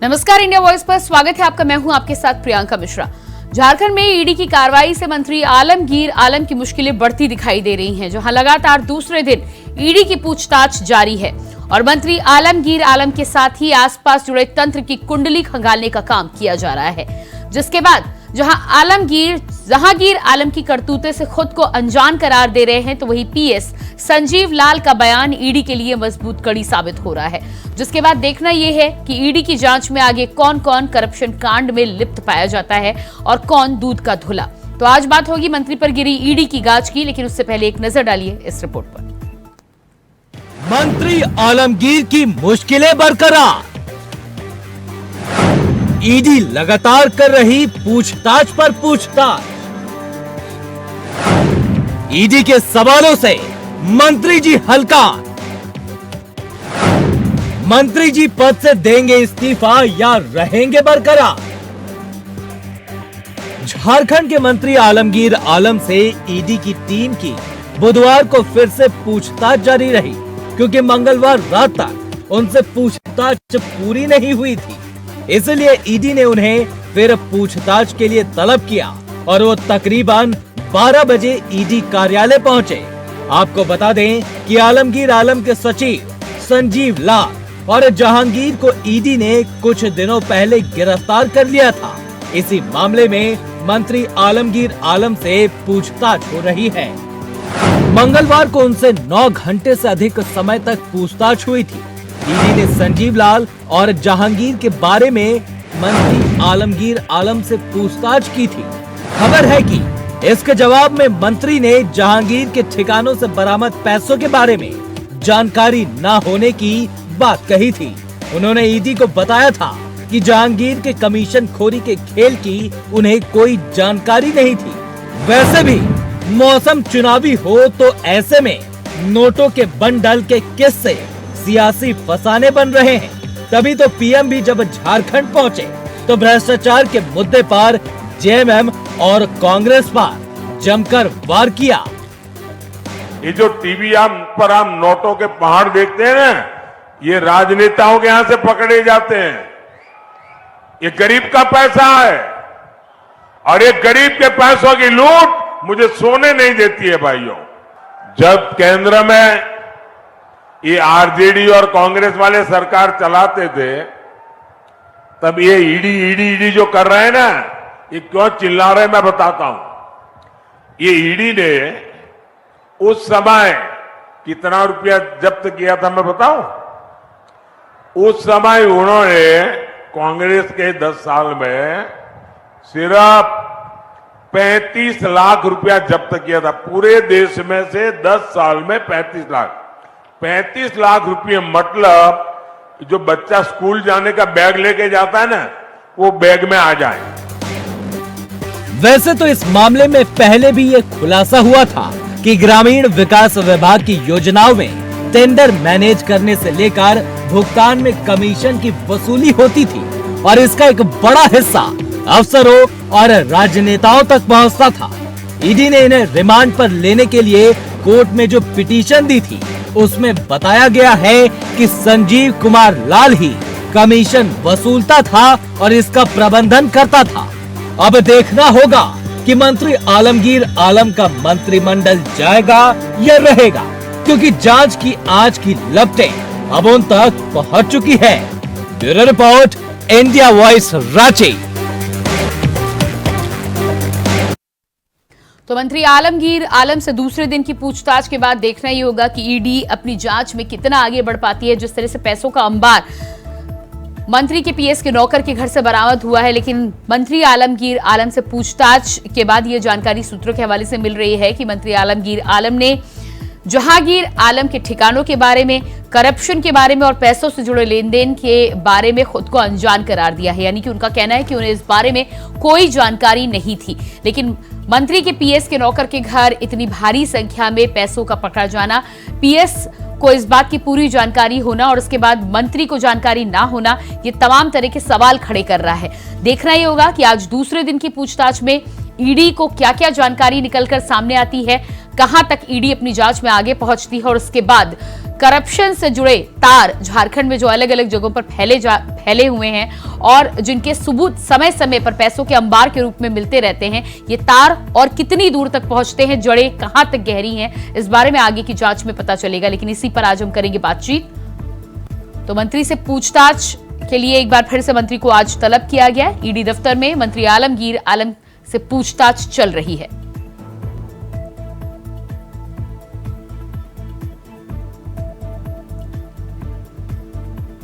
नमस्कार, India voice पर स्वागत है आपका। मैं हूं आपके साथ प्रियंका मिश्रा। झारखंड में ईडी की कार्रवाई से मंत्री आलमगीर आलम की मुश्किलें बढ़ती दिखाई दे रही हैं, जहां लगातार दूसरे दिन ईडी की पूछताछ जारी है और मंत्री आलमगीर आलम के साथ ही आसपास जुड़े तंत्र की कुंडली खंगालने का काम किया जा रहा है, जिसके बाद जहां जहांगीर आलम की करतूते से खुद को अनजान करार दे रहे हैं, तो वही पीएस संजीव लाल का बयान ईडी के लिए मजबूत कड़ी साबित हो रहा है। जिसके बाद देखना यह है कि ईडी की जांच में आगे कौन कौन करप्शन कांड में लिप्त पाया जाता है और कौन दूध का धुला। तो आज बात होगी मंत्री पर गिरी ईडी की गाज की, लेकिन उससे पहले एक नजर डालिए इस रिपोर्ट पर। मंत्री आलमगीर की मुश्किलें बरकरार। ईडी लगातार कर रही पूछताछ पर पूछताछ। ईडी के सवालों से मंत्री जी हलकान। मंत्री जी पद से देंगे इस्तीफा या रहेंगे बरकरार। झारखंड के मंत्री आलमगीर आलम से ईडी की टीम की बुधवार को फिर से पूछताछ जारी रही, क्योंकि मंगलवार रात तक उनसे पूछताछ पूरी नहीं हुई थी। इसलिए ईडी ने उन्हें फिर पूछताछ के लिए तलब किया और वो तकरीबन 12 बजे ईडी कार्यालय पहुंचे। आपको बता दें कि आलमगीर आलम के सचिव संजीव लाल और जहांगीर को ईडी ने कुछ दिनों पहले गिरफ्तार कर लिया था। इसी मामले में मंत्री आलमगीर आलम से पूछताछ हो रही है। मंगलवार को उनसे 9 घंटे से अधिक समय तक पूछताछ हुई थी। ईडी ने संजीव लाल और जहांगीर के बारे में मंत्री आलमगीर आलम से पूछताछ की थी। खबर है कि इसके जवाब में मंत्री ने जहांगीर के ठिकानों से बरामद पैसों के बारे में जानकारी न होने की बात कही थी। उन्होंने ईडी को बताया था कि जहांगीर के कमीशन खोरी के खेल की उन्हें कोई जानकारी नहीं थी। वैसे भी मौसम चुनावी हो तो ऐसे में नोटों के बंडल के किस्से सियासी फसाने बन रहे हैं। तभी तो पीएम भी जब झारखंड पहुंचे तो भ्रष्टाचार के मुद्दे पर जेएमएम और कांग्रेस पर जमकर वार किया। ये जो टीवी पर हम नोटों के पहाड़ देखते हैं ना, ये राजनेताओं के यहां से पकड़े जाते हैं। ये गरीब का पैसा है और ये गरीब के पैसों की लूट मुझे सोने नहीं देती है भाइयों। जब केंद्र में ये आरजेडी और कांग्रेस वाले सरकार चलाते थे, तब ये ईडी जो कर रहे हैं ना, ये क्यों चिल्ला रहे मैं बताता हूं। ये ईडी ने उस समय कितना रुपया जब्त किया था मैं बताऊं? उस समय उन्होंने कांग्रेस के 10 साल में सिर्फ 35 लाख रुपया जब्त किया था। पूरे देश में से 10 साल में 35 लाख रुपये, मतलब जो बच्चा स्कूल जाने का बैग लेके जाता है ना, वो बैग में आ जाए। वैसे तो इस मामले में पहले भी ये खुलासा हुआ था कि ग्रामीण विकास विभाग की योजनाओं में टेंडर मैनेज करने से लेकर भुगतान में कमीशन की वसूली होती थी और इसका एक बड़ा हिस्सा अफसरों और राजनेताओं तक पहुंचता था। ईडी ने इन्हें रिमांड पर लेने के लिए कोर्ट में जो पिटीशन दी थी, उसमें बताया गया है कि संजीव कुमार लाल ही कमीशन वसूलता था और इसका प्रबंधन करता था। अब देखना होगा कि मंत्री आलमगीर आलम का मंत्रिमंडल जाएगा या रहेगा, क्योंकि जांच की आज की लपटें अब उन तक पहुंच चुकी है। Bureau report, India voice, Ranchi. तो मंत्री आलमगीर आलम से दूसरे दिन की पूछताछ के बाद देखना ही होगा कि ईडी अपनी जांच में कितना आगे बढ़ पाती है। जिस तरह से पैसों का अंबार मंत्री के पीएस के नौकर के घर से बरामद हुआ है, लेकिन मंत्री आलमगीर आलम से पूछताछ के बाद यह जानकारी सूत्रों के हवाले से मिल रही है कि मंत्री आलमगीर आलम ने जहांगीर आलम के ठिकानों के बारे में, करप्शन के बारे में और पैसों से जुड़े लेन देन के बारे में खुद को अनजान करार दिया है। यानी कि उनका कहना है कि उन्हें इस बारे में कोई जानकारी नहीं थी, लेकिन मंत्री के पीएस के नौकर के घर इतनी भारी संख्या में पैसों का पकड़ा जाना, पीएस को इस बात की पूरी जानकारी होना और उसके बाद मंत्री को जानकारी ना होना, ये तमाम तरह के सवाल खड़े कर रहा है। देखना ये होगा कि आज दूसरे दिन की पूछताछ में ईडी को क्या क्या जानकारी निकलकर सामने आती है, कहां तक ईडी अपनी जांच में आगे पहुंचती है और उसके बाद करप्शन से जुड़े तार झारखंड में जो अलग अलग जगहों पर फैले हुए हैं और जिनके सबूत समय समय पर पैसों के अंबार के रूप में मिलते रहते हैं, ये तार और कितनी दूर तक पहुंचते हैं, जड़ें कहां तक गहरी हैं, इस बारे में आगे की जांच में पता चलेगा। लेकिन इसी पर आज हम करेंगे बातचीत। तो मंत्री से पूछताछ के लिए एक बार फिर से मंत्री को आज तलब किया गया। ईडी दफ्तर में मंत्री आलमगीर आलम से पूछताछ चल रही है।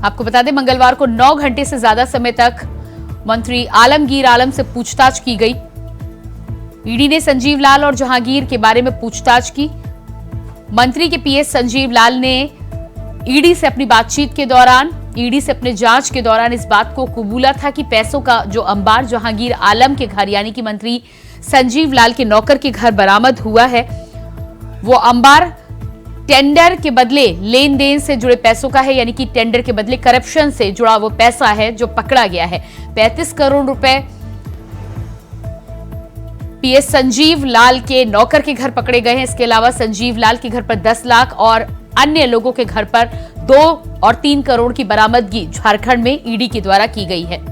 आपको बता दें, मंगलवार को 9 घंटे से ज्यादा समय तक मंत्री आलमगीर आलम से पूछताछ की गई। ईडी ने संजीव लाल और जहांगीर के बारे में पूछताछ की। मंत्री के पीएस संजीव लाल ने ईडी से अपनी बातचीत के दौरान, ईडी से अपने जांच के दौरान इस बात को कबूला था कि पैसों का जो अंबार जहांगीर आलम के घर यानी कि मंत्री संजीव लाल के नौकर के घर बरामद हुआ है, वो अंबार टेंडर के बदले लेन देन से जुड़े पैसों का है, यानी कि टेंडर के बदले करप्शन से जुड़ा वो पैसा है जो पकड़ा गया है। 35 करोड़ रुपए पीएस संजीव लाल के नौकर के घर पकड़े गए हैं। इसके अलावा संजीव लाल के घर पर 10 लाख और अन्य लोगों के घर पर 2 और 3 करोड़ की बरामदगी झारखंड में ईडी के द्वारा की गई है।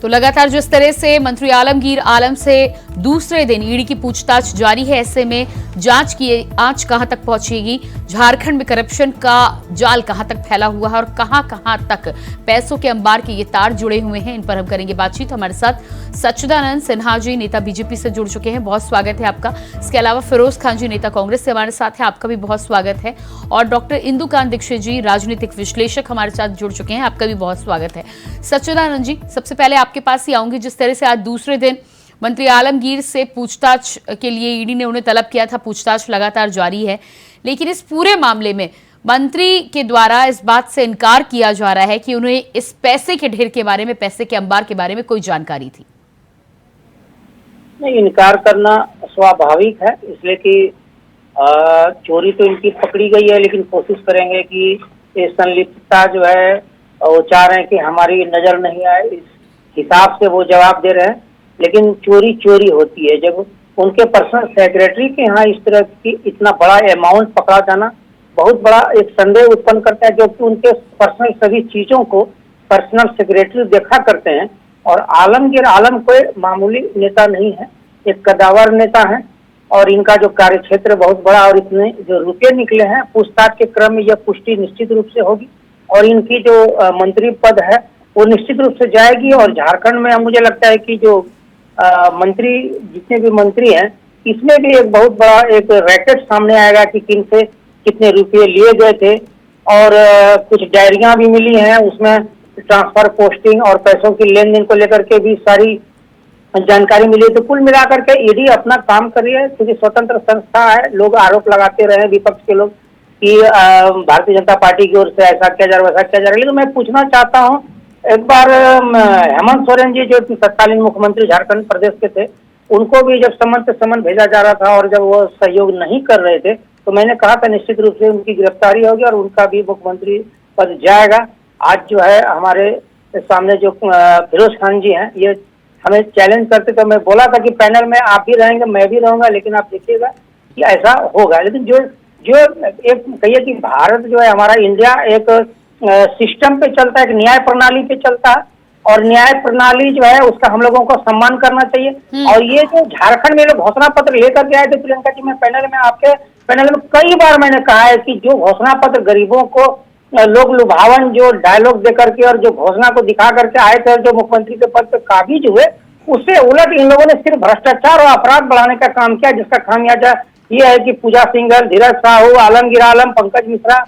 तो लगातार जिस तरह से मंत्री आलमगीर आलम से दूसरे दिन ईडी की पूछताछ जारी है, ऐसे में जांच की आंच कहां तक पहुंचेगी, झारखंड में करप्शन का जाल कहां तक फैला हुआ है और कहां कहां तक पैसों के अंबार के ये तार जुड़े हुए हैं, इन पर हम करेंगे बातचीत। हमारे साथ सच्चिदानंद सिन्हा जी, नेता बीजेपी से जुड़ चुके हैं, बहुत स्वागत है आपका। इसके अलावा फिरोज खान जी, नेता कांग्रेस से हमारे साथ हैं, आपका भी बहुत स्वागत है। और डॉक्टर इंदुकांत दीक्षित जी, राजनीतिक विश्लेषक, हमारे साथ जुड़ चुके हैं, आपका भी बहुत स्वागत है। सच्चिदानंद जी, सबसे पहले आपके पास ही आऊंगी। जिस तरह से आज दूसरे दिन मंत्री आलमगीर से पूछताछ के लिए ईडी ने उन्हें तलब किया था, पूछताछ लगातार जारी है, लेकिन इस पूरे मामले में मंत्री के द्वारा इस बात से इनकार किया जा रहा है कि उन्हें इस पैसे के ढेर के बारे में, पैसे के अंबार के बारे में कोई जानकारी थी। नहीं, इनकार करना स्वाभाविक है, इसलिए कि चोरी तो इनकी पकड़ी गई है, लेकिन कोशिश करेंगे कि ये संलिप्तता जो है वो चाह रहे हैं कि हमारी नजर नहीं आए, इस हिसाब से वो जवाब दे रहे हैं। लेकिन चोरी चोरी होती है। जब उनके पर्सनल सेक्रेटरी के यहाँ इस तरह की इतना बड़ा अमाउंट पकड़ा जाना बहुत बड़ा एक संदेह उत्पन्न करता है, क्योंकि उनके पर्सनल सभी चीजों को पर्सनल सेक्रेटरी देखा करते हैं। और आलमगीर आलम कोई मामूली नेता नहीं है, एक कदावर नेता है और इनका जो कार्यक्षेत्र बहुत बड़ा, और इतने जो रुपये निकले हैं, पूछताछ के क्रम में यह पुष्टि निश्चित रूप से होगी और इनकी जो मंत्री पद है वो निश्चित रूप से जाएगी। और झारखंड में मुझे लगता है कि जो मंत्री, जितने भी मंत्री हैं, इसमें भी एक बहुत बड़ा एक रैकेट सामने आएगा कि किन से कितने रुपये लिए गए थे। और कुछ डायरियां भी मिली हैं, उसमें ट्रांसफर, पोस्टिंग और पैसों की लेन देन को लेकर के भी सारी जानकारी मिली। तो कुल मिलाकर के ईडी अपना काम कर रही है, क्योंकि स्वतंत्र संस्था है। लोग आरोप लगाते रहे, विपक्ष के लोग, कि भारतीय जनता पार्टी की ओर से ऐसा किया जा रहा है, वैसा किया जा रहा है। लेकिन मैं पूछना चाहता हूँ, एक बार हेमंत सोरेन जी जो तत्कालीन मुख्यमंत्री झारखंड प्रदेश के थे, उनको भी जब समन से समन भेजा जा रहा था और जब वो सहयोग नहीं कर रहे थे, तो मैंने कहा था निश्चित रूप से उनकी गिरफ्तारी होगी और उनका भी मुख्यमंत्री पद जाएगा। आज जो है हमारे सामने जो फिरोज खान जी हैं, ये हमें चैलेंज करते, तो मैं बोला था कि पैनल में आप भी रहेंगे, मैं भी रहूंगा, लेकिन आप देखिएगा कि ऐसा होगा। लेकिन जो एक कहिए कि भारत जो है, हमारा इंडिया एक सिस्टम पे चलता है, एक न्याय प्रणाली पे चलता है, और न्याय प्रणाली जो है उसका हम लोगों को सम्मान करना चाहिए। और ये जो झारखंड में लोग घोषणा पत्र लेकर के आए थे, प्रियंका जी, मैं पैनल में, आपके पैनल में कई बार मैंने कहा है कि जो घोषणा पत्र गरीबों को लोग लुभावन जो डायलॉग देकर के और जो घोषणा को दिखा करके आए थे, जो मुख्यमंत्री के पद पे काबिज हुए, उससे उलट इन लोगों ने सिर्फ भ्रष्टाचार और अपराध बढ़ाने का काम किया, जिसका खामियाजा ये है कि पूजा सिंघल, धीरज साहू, आलमगीर आलम, पंकज मिश्रा,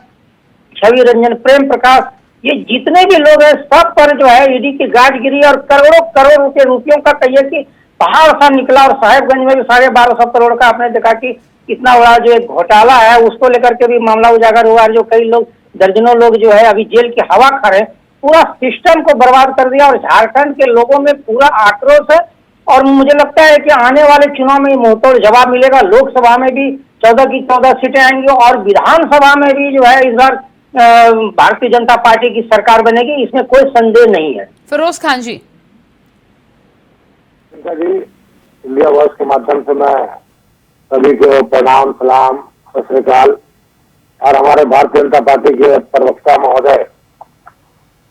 छवि रंजन, प्रेम प्रकाश, ये जितने भी लोग हैं, सब पर जो है ईडी की गाज गिरी और करोड़ों करोड़ रुपयों का कहिए कि पहाड़ सा निकला। और साहेबगंज में भी 1250 करोड़ का आपने देखा कि इतना बड़ा जो एक घोटाला है, उसको लेकर के भी मामला उजागर हुआ, जो कई लोग, दर्जनों लोग जो है अभी जेल की हवा खा रहे हैं। पूरा सिस्टम को बर्बाद कर दिया और झारखंड के लोगों में पूरा आक्रोश है। और मुझे लगता है कि आने वाले चुनाव में मुंहतोड़ जवाब मिलेगा। लोकसभा में भी 14 की 14 सीटें आएंगी और विधानसभा में भी जो है इस बार भारतीय जनता पार्टी की सरकार बनेगी, इसमें कोई संदेह नहीं है। फिरोज खान जी। जी, इंडिया वॉइस के माध्यम से मैं सभी को प्रणाम, सलाम, सत श्री अकाल। और हमारे भारतीय जनता पार्टी के प्रवक्ता महोदय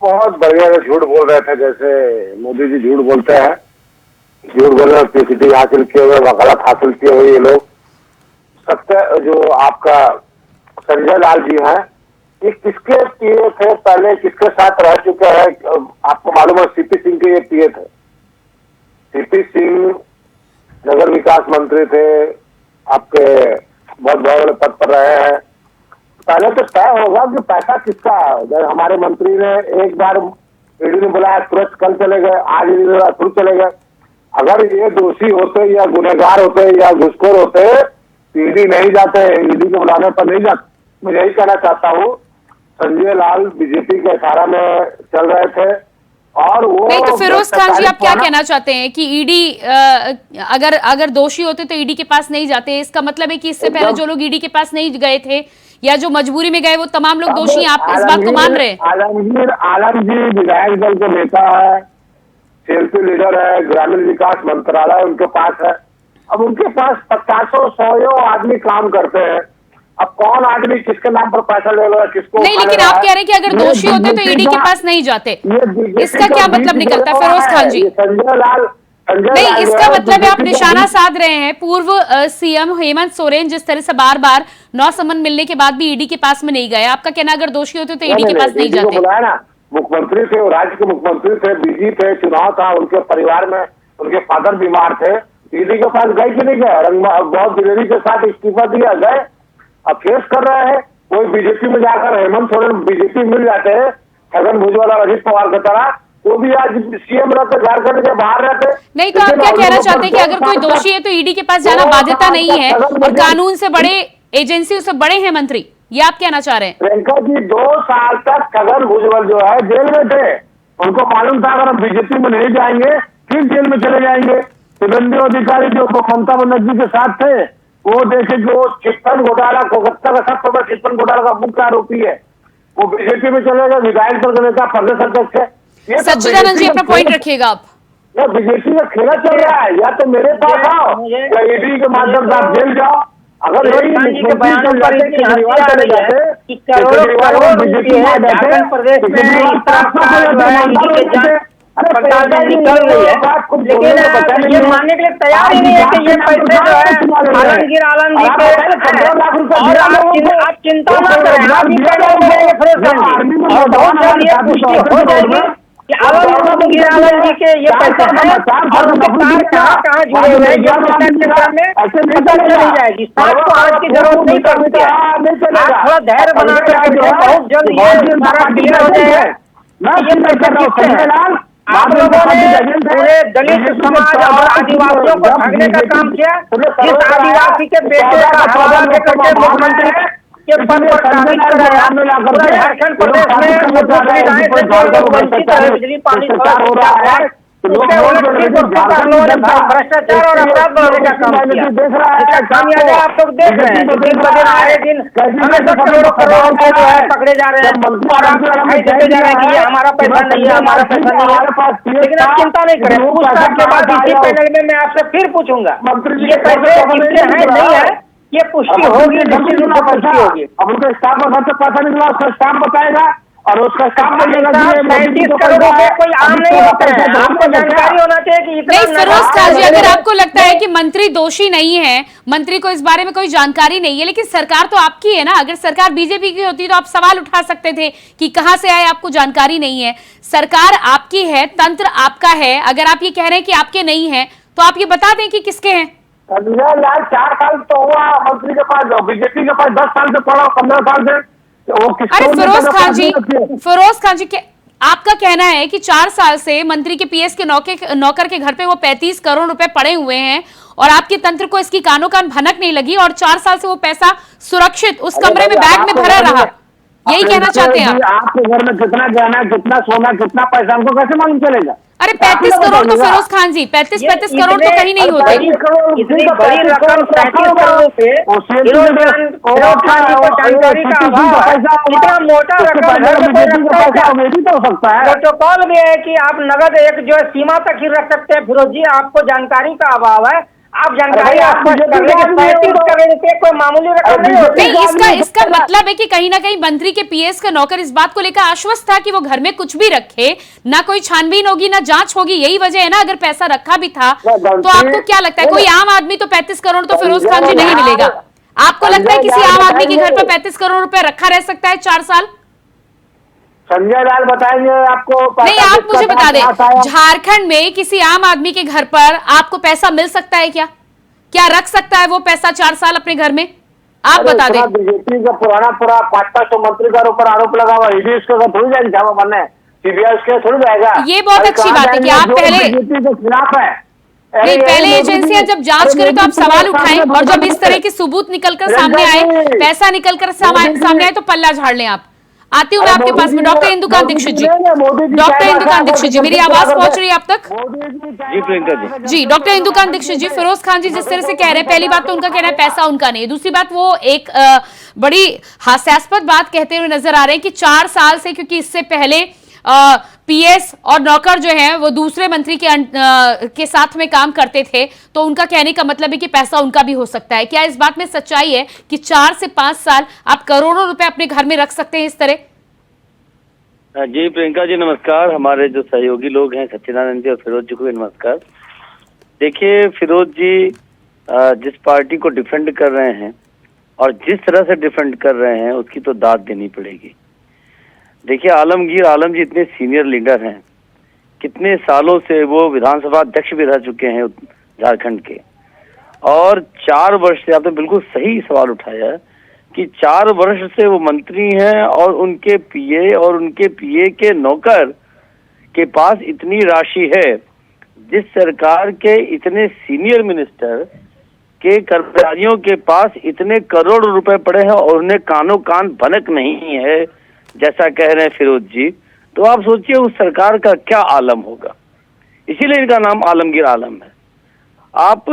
बहुत बढ़िया झूठ बोल रहे थे, जैसे मोदी जी झूठ बोलते हैं, झूठ बोल रहे, पीसीटी हासिल किए हुए, वकालत हासिल किए हुए ये लोग। सत्य जो आपका संजय लाल जी हैं, ये किसके पीए थे, पहले किसके साथ रह चुके हैं, आपको मालूम है? सीपी सिंह के ये पीए थे। सीपी सिंह नगर विकास मंत्री थे, आपके बहुत बड़े पद पर रहे हैं। पहले तो तय होगा कि पैसा किसका है। जब हमारे मंत्री ने एक बार ईडी ने बुलाया, तुरंत कल चले गए, आज ईडी ने तुरंत चले गए। अगर ये दोषी होते या गुनहगार होते या घुसखोर होते, ईडी नहीं जाते, ईडी के बुलाने पर नहीं जाते। मैं यही कहना चाहता हूँ, संजय लाल बीजेपी के 18 में चल रहे थे और वो नहीं, तो फिरोज खान जी आप क्या कहना चाहते हैं कि ईडी अगर दोषी होते तो ईडी के पास नहीं जाते? इसका मतलब है कि इससे पहले जो लोग ईडी के पास नहीं गए थे या जो मजबूरी में गए वो तमाम लोग दोषी हैं, आप इस बात को मान रहे हैं? आलम जी विधायक दल के नेता है, सेल्फी लीडर है, ग्रामीण विकास मंत्रालय उनके पास है। अब उनके पास 50-100 आदमी काम करते हैं। अब कौन आदमी किसके नाम पर पैसा ले लो, किसको नहीं, लेकिन आप कह रहे हैं कि अगर दोषी होते तो ईडी के पास नहीं जाते, इसका क्या मतलब निकलता फिरोज खान जी? संजय लाल नहीं, इसका मतलब है आप निशाना साध रहे हैं पूर्व सीएम हेमंत सोरेन, जिस तरह से बार बार 9 समन मिलने के बाद भी ईडी के पास में नहीं गए। आपका कहना अगर दोषी होते तो ईडी के पास नहीं जाते? मुख्यमंत्री थे, राज्य के मुख्यमंत्री थे, बिजी थे, चुनाव था, उनके परिवार में उनके फादर बीमार थे, ईडी के पास गए कि नहीं गए? बहुत दिलेरी के साथ इस्तीफा दिया, गए, अब फेस कर रहे हैं। कोई बीजेपी में जाकर हेमंत सोरेन बीजेपी मिल जाते हैं, छगन भुजबल और अजित पवार की तरह, वो भी आज सीएम रहते, झारखंड के बाहर रहते। नहीं, तो आप क्या कहना चाहते हैं कि अगर कोई दोषी है तो ईडी के पास जाना बाध्यता नहीं है और कानून से बड़े एजेंसी से बड़े हैं मंत्री, ये आप कहना चाह रहे हैं? प्रियंका जी, 2 साल तक छगन भुजबल जो है जेल में थे, उनको मालूम था अगर हम बीजेपी में नहीं जाएंगे फिर जेल में चले जाएंगे। शुभेंदु अधिकारी जो ममता बनर्जी के साथ थे, वो देखे कि वो चिटफंड घोटाला, कोलकाता का सबसे बड़ा चिटफंड घोटाला का मुख्य आरोपी है, वो बीजेपी में चले गए, विधायक दल के नेता, प्रदेश अध्यक्ष है। सच्चिदानंद जी अपना पॉइंट रखिएगा आप। बीजेपी का खेला चल रहा है, या तो मेरे पास आओ या ईडी के माध्यम से आप जेल जाओ। अगर करोड़ों प्रदेश में निकल रही है, लेकिन ये मानने के लिए तैयार ही नहीं है कि ये पैसे जो है आलमगीर आलम जी के। और आप चिंता न करें, आप और बहुत जल्द ये पुष्टि हो जाएगी कि आलमगीर आलम जी के ये पैसे हैं और उनके पास कहाँ जुड़े हुए हैं, ये पता चल जाएगी। आपको आज की जरूरत नहीं पड़ती है, आप थोड़ा धैर्य बना कर बहुत जल्द ये सारा क्लियर हो जाएगा। ये पैसे किसके हैं? आप लोगों ने पूरे दलित समाज और आदिवासियों को ठगने का काम किया। जिस आदिवासी के बेटे का सवाल लेकर के मुख्यमंत्री के पद पर शामिल कराया, पूरे झारखंड प्रदेश में सुविधाएं से जो लोग वंचित है, बिजली पानी हो रहा है, उसके उलट भ्रष्टाचार और अपराध बढ़ाने का काम किया। इसका खामियाजा आप लोग देख रहे हैं। दिन ब दिन आए दिन हमेशा करोड़ों रुपए जो है पकड़े जा रहे हैं और आप दिखाई देते जा रहे हैं कि ये हमारा पैसा नहीं है, हमारा पैसा नहीं है। लेकिन आप चिंता नहीं करें, पूछताछ के बाद इसी पैनल में मैं आपसे फिर पूछूंगा ये पैसे किसके हैं नहीं है, ये पुष्टि होगी, निश्चित रूप से पुष्टि होगी। अब उनका स्टाफ का घर से पैसा निकला, उसका स्टाफ बताएगा और उसका स्टाफ बनेगा। 35 करोड़ रुपए कोई आम नहीं होते हैं, आपको जानकारी होना चाहिए कि इतना। नहीं फिरोज खान जी, अगर आपको लगता है कि मंत्री दोषी नहीं है, मंत्री को इस बारे में कोई जानकारी नहीं है, लेकिन सरकार तो आपकी है ना। अगर सरकार बीजेपी की होती तो आप सवाल उठा सकते थे कि कहां से आए, आपको जानकारी नहीं है। सरकार आपकी है, तंत्र आपका है, अगर आप ये कह रहे हैं कि आपके नहीं है तो आप ये बता दें कि किसके हैं। संजय लाल 4 साल तो हुआ मंत्री के पास, बीजेपी के पास 10 साल से पड़ा, 15 साल से। अरे फिरोज खान जी आपका कहना है कि 4 साल से मंत्री के पीएस के नौकर के घर पे वो 35 करोड़ रुपए पड़े हुए हैं और आपके तंत्र को इसकी कानो कान भनक नहीं लगी और 4 साल से वो पैसा सुरक्षित उस कमरे में बैग में भरा रहा, यही कहना चाहते हैं आप? आपके घर में कितना गहना, कितना सोना, कितना पैसा, हमको कैसे मालूम चलेगा? अरे 35 करोड़ तो फिरोज खान जी 35 करोड़ तो कहीं नहीं होते। इतनी बड़ी रकम 35 करोड़ से फिरोज खान जी को जानकारी का अभाव है। इतना मोटा रकम घर में कोई रखता है क्या? प्रोटोकॉल भी है कि आप नगद एक जो है सीमा तक ही रख सकते हैं। फिरोज जी आपको जानकारी का अभाव है। आप जानकारी आपको 35 करोड़ रुपए कोई मामूली रकम नहीं होती। नहीं, इसका मतलब है कि कहीं ना कहीं मंत्री के पीएस का नौकर इस बात को लेकर आश्वस्त था कि वो घर में कुछ भी रखे, ना कोई छानबीन होगी ना जांच होगी। यही वजह है ना। अगर पैसा रखा भी था तो आपको क्या लगता है कोई आम आदमी तो 35 करोड़ तो फिरोज खान जी नहीं मिलेगा? आपको लगता है किसी आम आदमी के घर पर 35 करोड़ रुपए रखा रह सकता है 4 साल? संजय लाल बताएंगे आपको। नहीं, आप मुझे बता दें, झारखंड में किसी आम आदमी के घर पर आपको पैसा मिल सकता है क्या? क्या रख सकता है वो पैसा 4 साल अपने घर में? आप बता दें। बीजेपी का पुराना 500 मंत्री का ऊपर आरोप लगा हुआ, ईडी उसके थोड़ी जाएगी जमा बनने, सीबीआई उसके थोड़ी जाएगा। ये बहुत अच्छी बात है कि आप पहले बीजेपी के खिलाफ है। नहीं, पहले एजेंसियां जब जांच करें तो आप सवाल उठाएं, और जब इस तरह के सबूत निकलकर सामने आए, पैसा निकलकर सामने आए तो पल्ला झाड़ लें आप। आती हूँ मैं आपके पास में। डॉक्टर इंदुकांत दीक्षित जी, डॉक्टर इंदुकांत दीक्षित जी, मेरी आवाज पहुंच रही है आप तक? जी प्रियंका जी। जी डॉक्टर इंदुकांत दीक्षित जी, फिरोज खान जी जिस तरह से कह रहे हैं, पहली बात तो उनका कहना है पैसा उनका नहीं है। दूसरी बात वो एक बड़ी हास्यास्पद बात कहते हुए नजर आ रहे हैं कि 4 साल से, क्योंकि इससे पहले पीएस और नौकर जो हैं वो दूसरे मंत्री के साथ में काम करते थे, तो उनका कहने का मतलब है कि पैसा उनका भी हो सकता है। क्या इस बात में सच्चाई है कि 4 से 5 साल आप करोड़ों रुपए अपने घर में रख सकते हैं इस तरह? जी प्रियंका जी नमस्कार। हमारे जो सहयोगी लोग हैं सच्चिदानंद जी और फिरोज जी को भी नमस्कार। देखिए फिरोज जी जिस पार्टी को डिफेंड कर रहे हैं और जिस तरह से डिफेंड कर रहे हैं उसकी तो दाद देनी पड़ेगी। देखिए आलमगीर आलम जी इतने सीनियर लीडर हैं, कितने सालों से वो विधानसभा अध्यक्ष भी रह चुके हैं झारखंड के, और 4 वर्ष से, आपने बिल्कुल सही सवाल उठाया कि 4 वर्ष से वो मंत्री हैं और उनके पीए और उनके पीए के नौकर के पास इतनी राशि है। जिस सरकार के इतने सीनियर मिनिस्टर के कर्मचारियों के पास इतने करोड़ रुपए पड़े हैं और उन्हें कानों कान भनक नहीं है जैसा कह रहे हैं फिरोज जी, तो आप सोचिए उस सरकार का क्या आलम होगा। इसीलिए इनका नाम आलमगीर आलम है। आप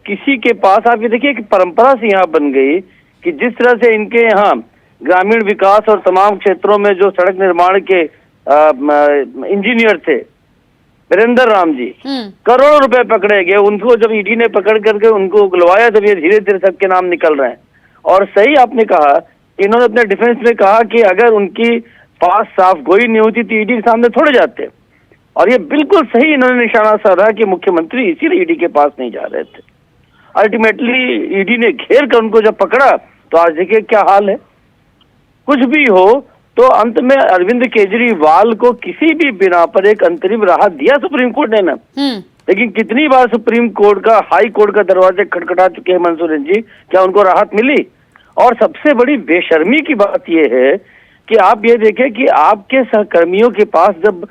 किसी के पास, आप ये देखिए कि परंपरा से यहाँ बन गई कि जिस तरह से इनके यहाँ ग्रामीण विकास और तमाम क्षेत्रों में जो सड़क निर्माण के इंजीनियर थे वीरेंद्र राम जी, करोड़ों रुपए पकड़े गए। उनको जब ईडी ने पकड़ करके उनको बुलवाया तब ये धीरे धीरे सबके नाम निकल रहे हैं। और सही आपने कहा, इन्होंने अपने डिफेंस में कहा कि अगर उनकी पास साफ गोई नहीं होती तो ईडी के सामने थोड़े जाते, और ये बिल्कुल सही इन्होंने निशाना साधा कि मुख्यमंत्री इसीलिए ईडी के पास नहीं जा रहे थे। अल्टीमेटली ईडी ने घेर कर उनको जब पकड़ा तो आज देखिए क्या हाल है। कुछ भी हो तो अंत में अरविंद केजरीवाल को किसी भी बिना पर एक अंतरिम राहत दिया सुप्रीम कोर्ट ने ना, लेकिन कितनी बार सुप्रीम कोर्ट का, हाई कोर्ट का दरवाजे खटखटा चुके हैं मंसूरन जी, क्या उनको राहत मिली? और सबसे बड़ी बेशर्मी की बात यह है कि आप ये देखें कि आपके सहकर्मियों के पास जब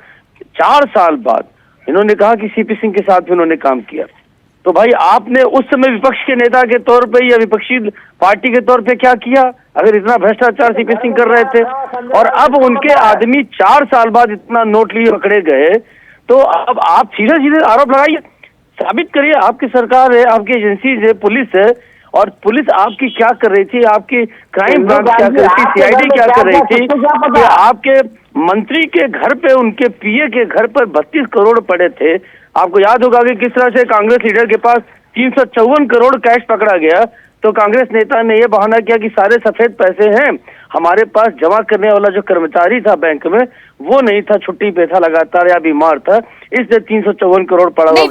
4 साल बाद इन्होंने कहा कि सीपी सिंह के साथ भी उन्होंने काम किया, तो भाई आपने उस समय विपक्ष के नेता के तौर पे या विपक्षी पार्टी के तौर पे क्या किया? अगर इतना भ्रष्टाचार सीपी सिंह कर रहे थे और अब उनके आदमी 4 साल बाद इतना नोट लिए पकड़े गए, तो अब आप सीधे सीधे आरोप लगाइए, साबित करिए। आपकी सरकार है, आपकी एजेंसी है, पुलिस है, और पुलिस आपकी क्या कर रही थी, आपकी क्राइम ब्रांच क्या कर रही थी, सीआईडी क्या कर रही थी कि आपके मंत्री के घर पे, उनके पीए के घर पर 32 करोड़ पड़े थे। आपको याद होगा कि किस तरह से कांग्रेस लीडर के पास 354 करोड़ कैश पकड़ा गया, तो कांग्रेस नेता ने यह बहाना किया कि सारे सफेद पैसे हैं हमारे पास, जमा करने वाला जो कर्मचारी था बैंक में वो नहीं था, छुट्टी पे था लगातार या बीमार था, इसलिए 354 करोड़ पड़ा हुआ।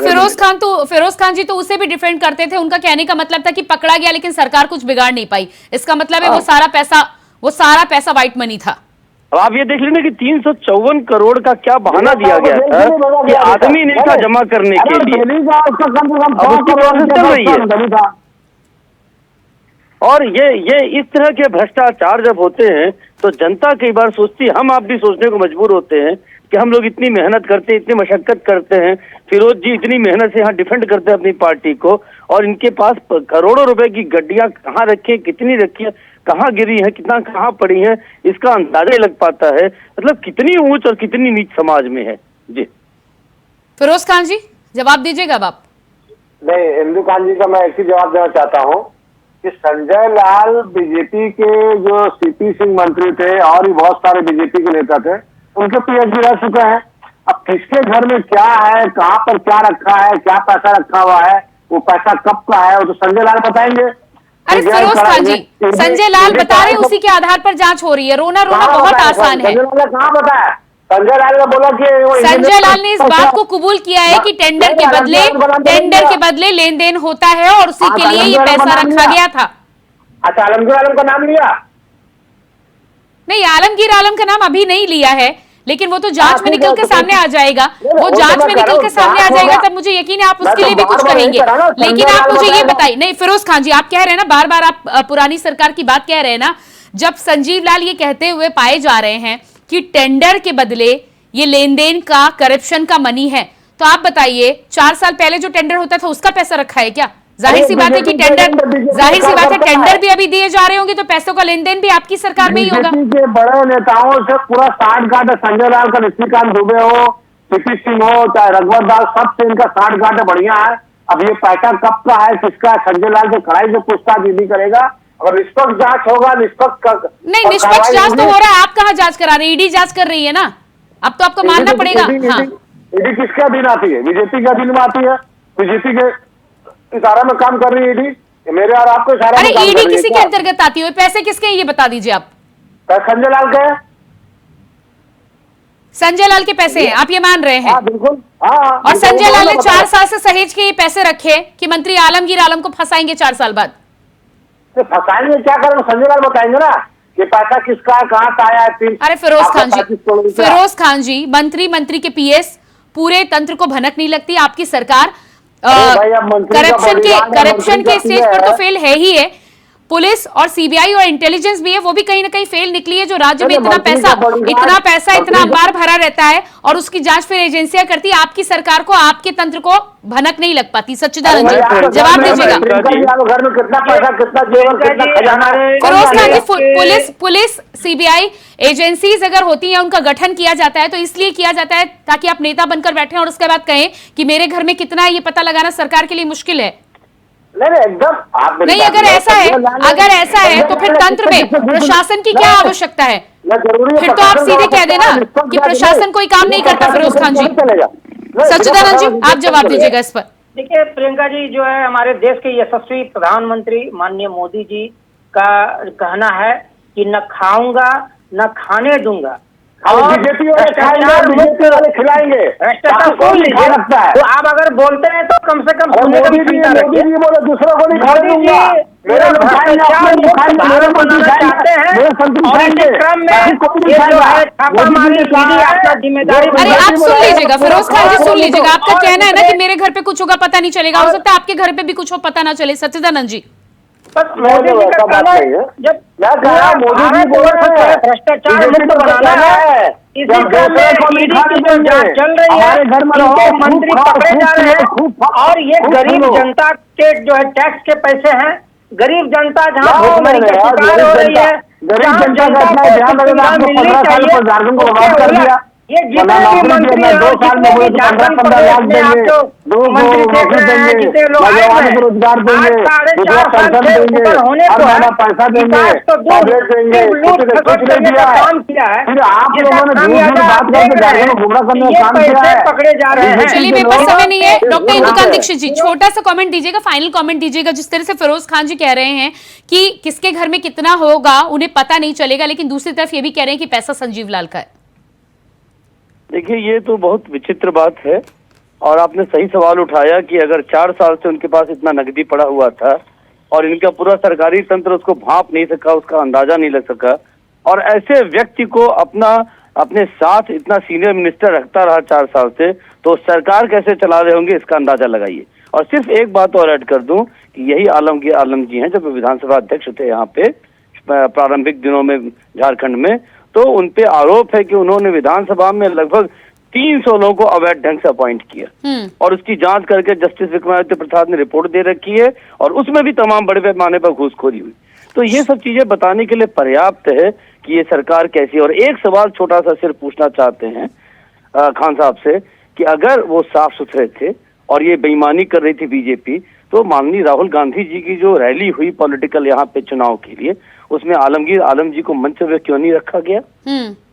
फिरोज खान जी तो उसे भी डिफेंड करते थे। उनका कहने का मतलब था कि पकड़ा गया लेकिन सरकार कुछ बिगाड़ नहीं पाई। इसका मतलब है वो सारा पैसा व्हाइट मनी था। अब आप ये देख लेना कि 354 करोड़ का क्या बहाना दिया गया था कि आदमी नहीं था जमा करने के लिए, अब उसकी प्रोसेस चल रही है। और ये इस तरह के भ्रष्टाचार जब होते हैं तो जनता कई बार सोचती, हम आप भी सोचने को मजबूर होते हैं कि हम लोग इतनी मेहनत करते हैं, इतनी मशक्कत करते हैं, फिरोज जी इतनी मेहनत से यहाँ डिफेंड करते हैं अपनी पार्टी को, और इनके पास करोड़ों रुपए की गड्डियां कहाँ रखी है, कितनी रखी है, कहाँ गिरी है, कितना कहाँ पड़ी है, इसका अंदाजा ही लग पाता है। मतलब कितनी ऊंच और कितनी नीच समाज में है। जी फिरोज खान जी जवाब दीजिएगा अब आप। नहीं, इंदु खान जी का मैं एक ही जवाब देना चाहता हूँ कि संजय लाल बीजेपी के जो सीपी सिंह मंत्री थे और भी बहुत सारे बीजेपी के नेता थे, उनके पीएचडी रह चुके हैं। अब किसके घर में क्या है, कहाँ पर क्या रखा है, क्या पैसा रखा हुआ है, वो पैसा कब का है, वो तो संजय लाल बताएंगे। अरे फिरोज खान जी, संजय लाल बता रहे हैं उसी के आधार पर जांच हो रही है। रोना रोना बहुत आसान है। संजय लाल ने कहाँ बताया? संजय लाल ने बोला कि संजय लाल ने इस बात को कबूल किया है कि टेंडर के बदले लेन देन होता है और उसी के लिए ये पैसा रखा गया था। अच्छा, आलमगीर आलम का नाम लिया? नहीं, आलमगीर आलम का नाम अभी नहीं लिया है, लेकिन वो तो जांच में निकल के सामने आ जाएगा। वो जांच में निकल के सामने आ जाएगा तब मुझे यकीन है आप उसके लिए भी कुछ कहेंगे। लेकिन आप मुझे ये बताइए, नहीं फिरोज खान जी, आप कह रहे हैं ना, बार बार आप पुरानी सरकार की बात कह रहे हैं ना। जब संजीव लाल ये कहते हुए पाए जा रहे हैं कि टेंडर के बदले ये लेन देन का, करप्शन का मनी है, तो आप बताइए 4 साल पहले जो टेंडर होता था उसका पैसा रखा है क्या? जाहिर सी बात है कि टेंडर भी अभी दिए जा रहे होंगे, तो पैसों का लेन देन भी आपकी सरकार में ही होगा। के बड़े नेताओं से पूरा साठ गांठ है। संजय लाल का, निशिकांत दुबे हो, सीपी सिंह हो, चाहे रघुवर दास, सबसे इनका साठ गांठ बढ़िया है। अब ये पैसा कब का है, किसका? संजय लाल से कड़ाई से पूछताछ ईडी करेगा। अगर निष्पक्ष जांच होगा, निष्पक्ष नहीं, निष्पक्ष जांच तो हो रहा है। आप कहाँ जांच करा रहे हैं? ईडी जांच कर रही है ना। अब तो आपको मानना पड़ेगा। ईडी किसके अधीन आती है? बीजेपी के अधीन में आती है। बीजेपी के इशारा में काम कर रही है ईडी। मेरे और आपको इशारा में काम कर रही है। ईडी किसी के अंतर्गत आती है? पैसे किसके, ये बता दीजिए आप। संजय लाल के। संजय लाल के पैसे हैं, आप ये मान रहे हैं? हाँ, बिल्कुल। हाँ, और संजय लाल ने 4 साल से सहेज के ये पैसे रखे कि मंत्री आलमगीर आलम को फंसाएंगे 4 साल बाद। फंसाएंगे क्या करें? संजय लाल बताएंगे ना कि पैसा किसका है, कहाँ से आया है। अरे फिरोज खान जी, मंत्री के पीएस, पूरे तंत्र को भनक नहीं लगती आपकी सरकार। करप्शन के स्टेज पर तो फेल है ही है। पुलिस और सीबीआई और इंटेलिजेंस भी है, वो भी कहीं ना कहीं फेल निकली है। जो राज्य में इतना पैसा इतना अंबार भरा रहता है और उसकी जांच फिर एजेंसियां करती है, आपकी सरकार को, आपके तंत्र को भनक नहीं लग पाती। सच्चिदानंद जी जवाब दीजिएगा। घर में कितना पैसा, कितना जेवर, कितना खजाना है? फिरोज खान जी, पुलिस सीबीआई एजेंसीज अगर होती हैं, उनका गठन किया जाता है तो इसलिए किया जाता है ताकि आप नेता बनकर बैठे और उसके बाद कहें कि मेरे घर में कितना है, ये पता लगाना सरकार के लिए मुश्किल है। नहीं, एकदम नहीं, अगर ऐसा है तो फिर तंत्र में प्रशासन की क्या आवश्यकता है? फिर तो आप सीधे कह देना कि प्रशासन कोई काम नहीं करता। फिरोज खान जी, सच्चिदानंद जी आप जवाब दीजिएगा इस पर। देखिए प्रियंका जी, जो है हमारे देश के यशस्वी प्रधानमंत्री माननीय मोदी जी का कहना है कि न खाऊंगा न खाने दूंगा, और बीजेपी वाले खिलाएंगे, भ्रष्टाचार कौन लीजिए रखता है। तो आप अगर बोलते हैं तो कम से कम सुनने का क्षमता रखिए। बोले दूसरों को नहीं खाने दूंगा, मेरे चाहते हैं और इसी क्रम में ये जो है छापामारी ईडी आपका जिम्मेदारी। अरे आप सुन लीजिएगा फिरोज खान जी, सुन लीजिएगा। आपका कहना है ना कि मेरे घर पे कुछ होगा पता नहीं चलेगा, हो सकता है आपके घर पे भी कुछ हो पता ना चले। सच्चिदानंद जी, बस मोदी जी का कहना है जब मोदी जी बोल रहे हैं भ्रष्टाचार मुक्त बनाना है, इसी क्रम में ईडी की जो जांच चल रही है, इनके मंत्री पकड़े जा रहे हैं और ये गरीब जनता के जो है टैक्स के पैसे हैं। गरीब जनता जहाँ भुखमरी का शिकार हो रही है, गरीब जनता को सुविधा मिलनी चाहिए। ये जितने भी मंत्री हैं, जितने भी झारखंड प्रदेश में आप जो मंत्री देख रहे हैं, जितने लोग आए हैं, आज 4.5 साल से ऊपर होने को है, विकास तो दूर, सिर्फ लूट खसोट करने का काम किया है। ये पैसे पकड़े जा रहे हैं। चलिए, मेरे पास समय नहीं है। डॉक्टर इंदुकांत दीक्षित जी, छोटा सा कमेंट दीजिएगा, फाइनल कमेंट दीजिएगा। जिस तरह से फिरोज खान जी कह रहे हैं कि किसके घर में कितना होगा उन्हें पता नहीं चलेगा, लेकिन दूसरी तरफ ये भी कह रहे हैं कि पैसा संजीव लाल का है। देखिए, ये तो बहुत विचित्र बात है और आपने सही सवाल उठाया कि अगर 4 साल से उनके पास इतना नकदी पड़ा हुआ था और इनका पूरा सरकारी तंत्र उसको भांप नहीं सका, उसका अंदाजा नहीं लग सका, और ऐसे व्यक्ति को अपने साथ इतना सीनियर मिनिस्टर रखता रहा 4 साल से, तो सरकार कैसे चला रहे होंगे इसका अंदाजा लगाइए। और सिर्फ एक बात और ऐड कर दूं कि यही आलमगीर आलम जी हैं जब विधानसभा अध्यक्ष थे यहाँ पे प्रारंभिक दिनों में झारखंड में, तो उनपे आरोप है कि उन्होंने विधानसभा में लगभग 300 लोगों को अवैध ढंग से अपॉइंट किया और उसकी जांच करके जस्टिस विक्रमादित्य प्रसाद ने रिपोर्ट दे रखी है और उसमें भी तमाम बड़े पैमाने पर घूसखोरी हुई। तो ये सब चीजें बताने के लिए पर्याप्त है कि ये सरकार कैसी। और एक सवाल छोटा सा सिर्फ पूछना चाहते हैं खान साहब से कि अगर वो साफ सुथरे थे और ये बेईमानी कर रही थी बीजेपी, तो माननीय राहुल गांधी जी की जो रैली हुई पॉलिटिकल यहाँ पे चुनाव के लिए, उसमें आलमगीर आलम जी को मंच पे क्यों नहीं रखा गया?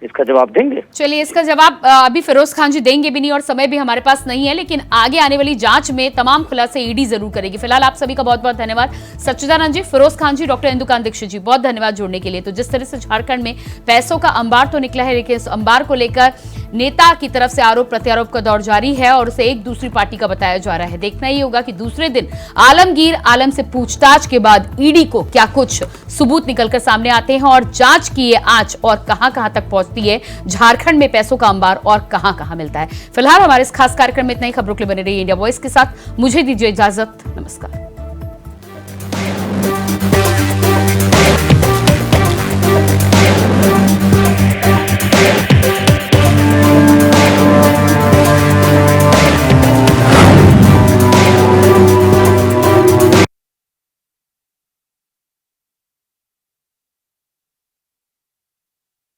इसका जवाब देंगे? चलिए, इसका जवाब अभी फिरोज खान जी देंगे भी नहीं और समय भी हमारे पास नहीं है, लेकिन आगे आने वाली जांच में तमाम खुलासे ईडी जरूर करेगी। फिलहाल आप सभी का बहुत बहुत धन्यवाद। सच्चिदानंद जी, फिरोज खान जी, डॉक्टर इंदुकांत दीक्षित जी, बहुत धन्यवाद जुड़ने के लिए। तो जिस तरह से झारखंड में पैसों का अंबार तो निकला है, लेकिन इस अंबार को लेकर नेता की तरफ से आरोप प्रत्यारोप का दौर जारी है और उसे एक दूसरी पार्टी का बताया जा रहा है। देखना ही होगा कि दूसरे दिन आलमगीर आलम से पूछताछ के बाद ईडी को क्या कुछ सबूत निकलकर सामने आते हैं और जांच की ये आंच और कहां-कहां तक पहुंचती है। झारखंड में पैसों का अंबार और कहां-कहां मिलता है। फिलहाल हमारे इस खास कार्यक्रम में इतना ही। खबरों के लिए बने रहिए इंडिया वॉइस के साथ। मुझे दीजिए इजाजत। नमस्कार।